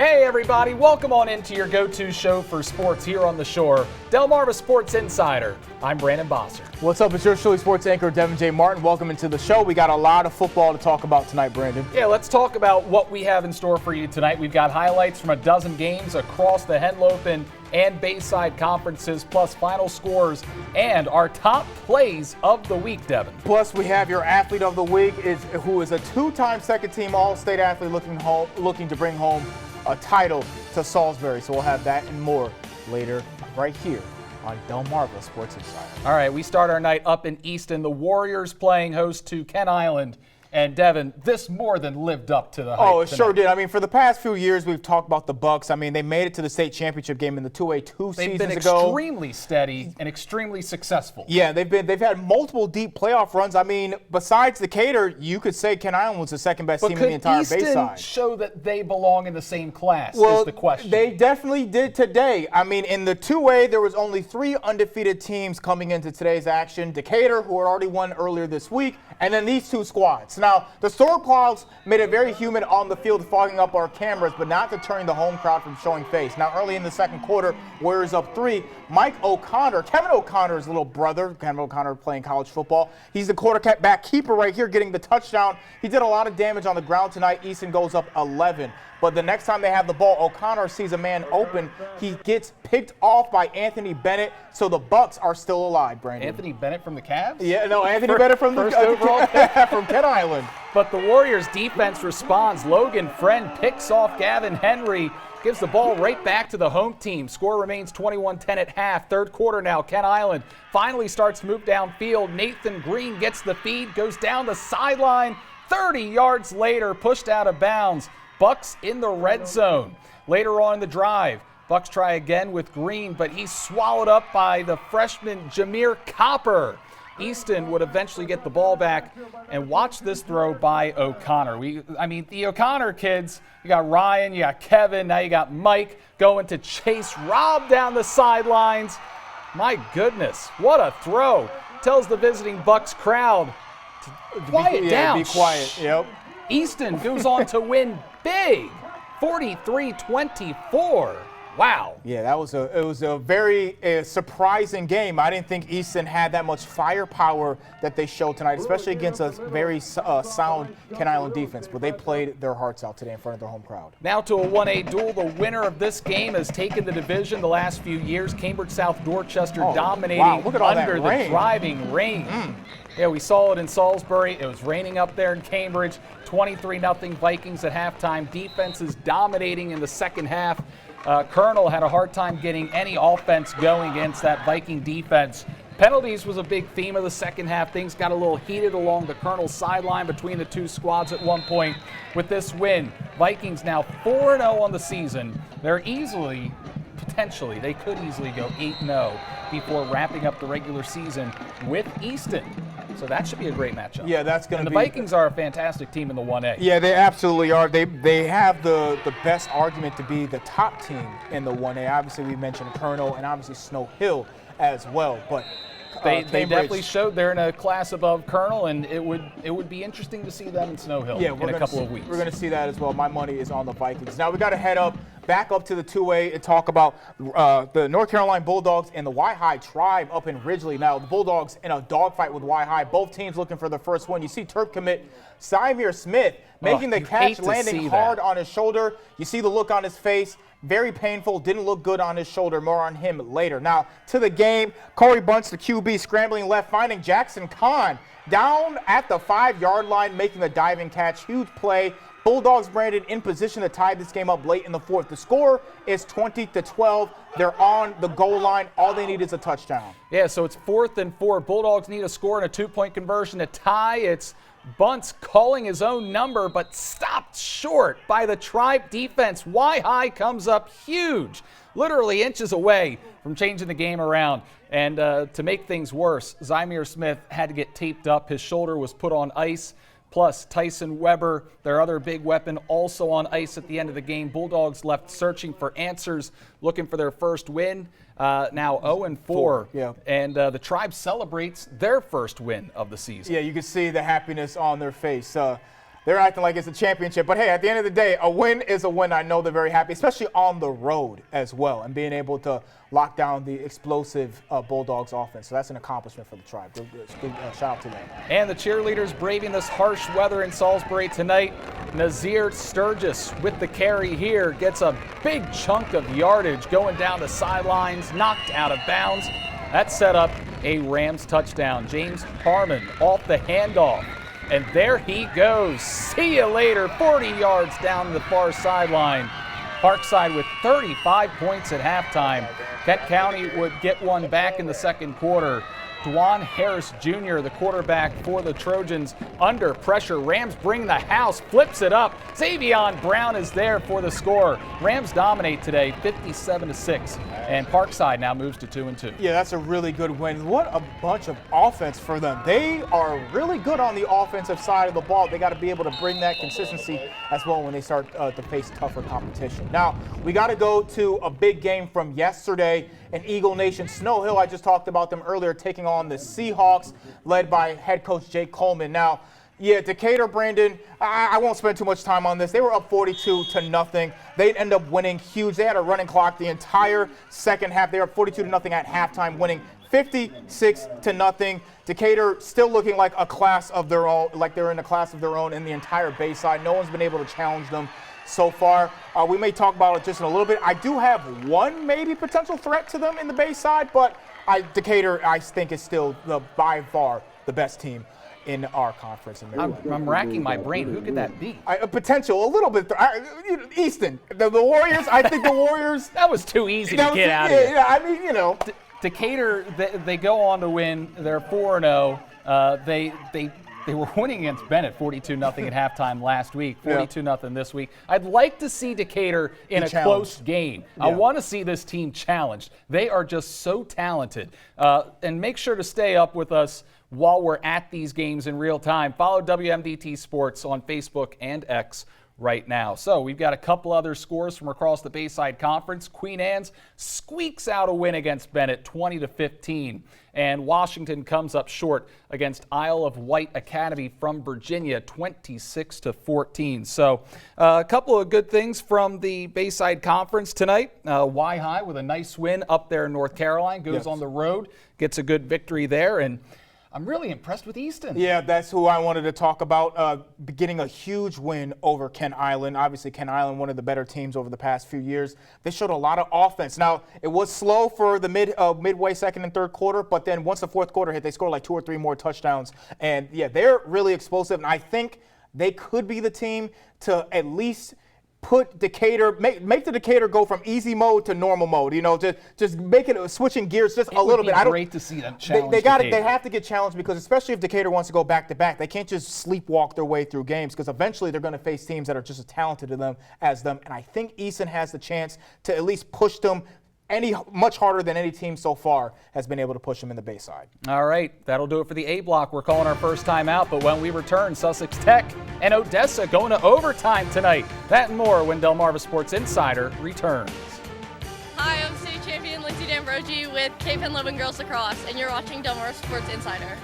Hey everybody, welcome on into your go-to show for sports here on the shore, Delmarva Sports Insider. I'm Brandon Bosser. What's up? It's your Philly sports anchor, Devin J. Martin. Welcome into the show. We got a lot of football to talk about tonight, Brandon. Yeah, let's talk about what we have in store for you tonight. We've got highlights from a dozen games across the Henlopen and Bayside conferences, plus final scores and our top plays of the week, Devin. Plus, we have your athlete of the week, who is a two-time second-team All-State athlete looking to bring home a title to Salisbury. So we'll have that and more later right here on Delmarva Sports Insider. All right, we start our night up in Easton. The Warriors playing host to Kent Island. And Devin, this more than lived up to the hype. Oh, it sure did. I mean, for the past few years, we've talked about the Bucks. I mean, they made it to the state championship game in the 2A seasons ago. They've been extremely steady and extremely successful. Yeah, they've had multiple deep playoff runs. I mean, besides Decatur, you could say Kent Island was the second best team in the entire Bayside. But could Easton show that they belong in the same class is the question. They definitely did today. I mean, in the 2A, there was only 3 undefeated teams coming into today's action. Decatur, who had already won earlier this week, and then these 2 squads. Now, the storm clouds made it very humid on the field, fogging up our cameras, but not deterring the home crowd from showing face. Now, early in the second quarter, Warriors up 3. Mike O'Connor, Kevin O'Connor's little brother, Kevin O'Connor playing college football. He's the quarterback keeper right here, getting the touchdown. He did a lot of damage on the ground tonight. Easton goes up 11. But the next time they have the ball, O'Connor sees a man open. He gets picked off by Anthony Bennett, so the Bucks are still alive, Brandon. Anthony Bennett from the Cavs? Yeah, no, Anthony Bennett from the first overall from Kent Island. But the Warriors defense responds. Logan Friend picks off Gavin Henry, gives the ball right back to the home team. Score remains 21-10 at half. Third quarter now, Kent Island finally starts to move downfield. Nathan Green gets the feed, goes down the sideline. 30 yards later, pushed out of bounds. Bucks in the red zone. Later on in the drive, Bucks try again with Green, but he's swallowed up by the freshman Jameer Copper. Easton would eventually get the ball back, and watch this throw by O'Connor. The O'Connor kids, you got Ryan, you got Kevin, now you got Mike going to chase Rob down the sidelines. My goodness, what a throw. Tells the visiting Bucks crowd to quiet down. Be quiet, yep. Easton goes on to win big, 43-24. Wow. Yeah, it was a very surprising game. I didn't think Easton had that much firepower that they showed tonight, especially against a very sound Kent Island defense. But they played their hearts out today in front of their home crowd. Now to a 1A duel. The winner of this game has taken the division the last few years. Cambridge South Dorchester dominating under the driving rain. Yeah, we saw it in Salisbury. It was raining up there in Cambridge. 23-0 Vikings at halftime. Defenses dominating in the second half. Colonel had a hard time getting any offense going against that Viking defense. Penalties was a big theme of the second half. Things got a little heated along the Colonel sideline between the 2 squads at one point. With this win, Vikings now 4-0 on the season. They're potentially, they could easily go 8-0 before wrapping up the regular season with Easton. So that should be a great matchup. Yeah, that's going to be. And the Vikings are a fantastic team in the 1A. Yeah, they absolutely are. They have the best argument to be the top team in the 1A. Obviously, we mentioned Colonel and obviously Snow Hill as well. But they definitely showed they're in a class above Colonel, and it would be interesting to see them in Snow Hill in a couple of weeks. We're going to see that as well. My money is on the Vikings. Now we got to head back up to the 2A and talk about the North Carolina Bulldogs and the Y-High Tribe up in Ridgely. Now the Bulldogs in a dogfight with Y-High. Both teams looking for their first win. You see Terp commit Zymir Smith making the catch, landing hard on his shoulder. You see the look on his face. Very painful, didn't look good on his shoulder. More on him later. Now, to the game, Corey Bunch, the QB, scrambling left, finding Jackson Kahn down at the 5-yard line, making the diving catch. Huge play. Bulldogs, Brandon, in position to tie this game up late in the fourth. The score is 20-12. They're on the goal line. All they need is a touchdown. Yeah, so it's 4th and 4. Bulldogs need a score and a 2-point conversion to tie. It's Bunce calling his own number, but stopped short by the Tribe defense. Y-High comes up huge, literally inches away from changing the game around. And to make things worse, Zymir Smith had to get taped up. His shoulder was put on ice. Plus, Tyson Weber, their other big weapon, also on ice at the end of the game. Bulldogs left searching for answers, looking for their first win. Now 0-4. Yeah. And the Tribe celebrates their first win of the season. Yeah, you can see the happiness on their face. They're acting like it's a championship. But, hey, at the end of the day, a win is a win. I know they're very happy, especially on the road as well, and being able to lock down the explosive Bulldogs offense. So that's an accomplishment for the Tribe. Good shout out to them. And the cheerleaders braving this harsh weather in Salisbury tonight. Nazir Sturgis with the carry here gets a big chunk of yardage going down the sidelines, knocked out of bounds. That set up a Rams touchdown. James Harmon off the handoff. And there he goes. See you later. 40 yards down the far sideline. Parkside with 35 points at halftime. Kent County would get one back in the second quarter. Dwan Harris Jr., the quarterback for the Trojans, under pressure. Rams bring the house, flips it up. Xavion Brown is there for the score. Rams dominate today, 57-6, and Parkside now moves to 2-2. Yeah, that's a really good win. What a bunch of offense for them. They are really good on the offensive side of the ball. They got to be able to bring that consistency as well when they start to face tougher competition. Now, we got to go to a big game from yesterday in Eagle Nation. Snow Hill, I just talked about them earlier, taking on the Seahawks, led by head coach Jake Coleman. Now, yeah, Decatur, Brandon, I won't spend too much time on this. They were up 42-0. They'd end up winning huge. They had a running clock the entire second half. They were up 42-0 at halftime, winning 56-0. Decatur still looking like a class of their own, like they're in a class of their own in the entire Bayside. No one's been able to challenge them so far. We may talk about it just in a little bit. I do have one maybe potential threat to them in the Bayside, but Decatur, I think, is still by far the best team in our conference. I'm racking my brain. Who could that be? Potential, a little bit. Easton, the Warriors. I think the Warriors. That was too easy to get out of here. Yeah, I mean, you know. Decatur, they go on to win. They're 4-0. They were winning against Bennett 42-0 at halftime last week, 42-0 this week. I'd like to see Decatur in a close game. Yeah. I want to see this team challenged. They are just so talented. And make sure to stay up with us while we're at these games in real time. Follow WMDT Sports on Facebook and X right now. So we've got a couple other scores from across the Bayside Conference. Queen Anne's squeaks out a win against Bennett 20-15. And Washington comes up short against Isle of Wight Academy from Virginia 26-14. So a couple of good things from the Bayside Conference tonight. Y-High with a nice win up there in North Carolina, goes on the road, gets a good victory there. And I'm really impressed with Easton. Yeah, that's who I wanted to talk about, getting a huge win over Kent Island. Obviously, Kent Island, one of the better teams over the past few years. They showed a lot of offense. Now, it was slow for the midway second and third quarter, but then once the fourth quarter hit, they scored like 2 or 3 more touchdowns. And, yeah, they're really explosive, and I think they could be the team to at least put Decatur, make the Decatur go from easy mode to normal mode. You know, just make it switching gears just a little bit. It's great to see them challenge. They have to get challenged, because especially if Decatur wants to go back to back, they can't just sleepwalk their way through games, because eventually they're going to face teams that are just as talented as them. And I think Easton has the chance to at least push them much harder than any team so far has been able to push them in the Bayside. All right, that'll do it for the A block. We're calling our first time out, but when we return, Sussex Tech and Odessa going to overtime tonight. That and more when Delmarva Sports Insider returns. Hi, I'm state champion Lindsay D'Ambrogi with Cape and Loven Girls Lacrosse, and you're watching Delmarva Sports Insider.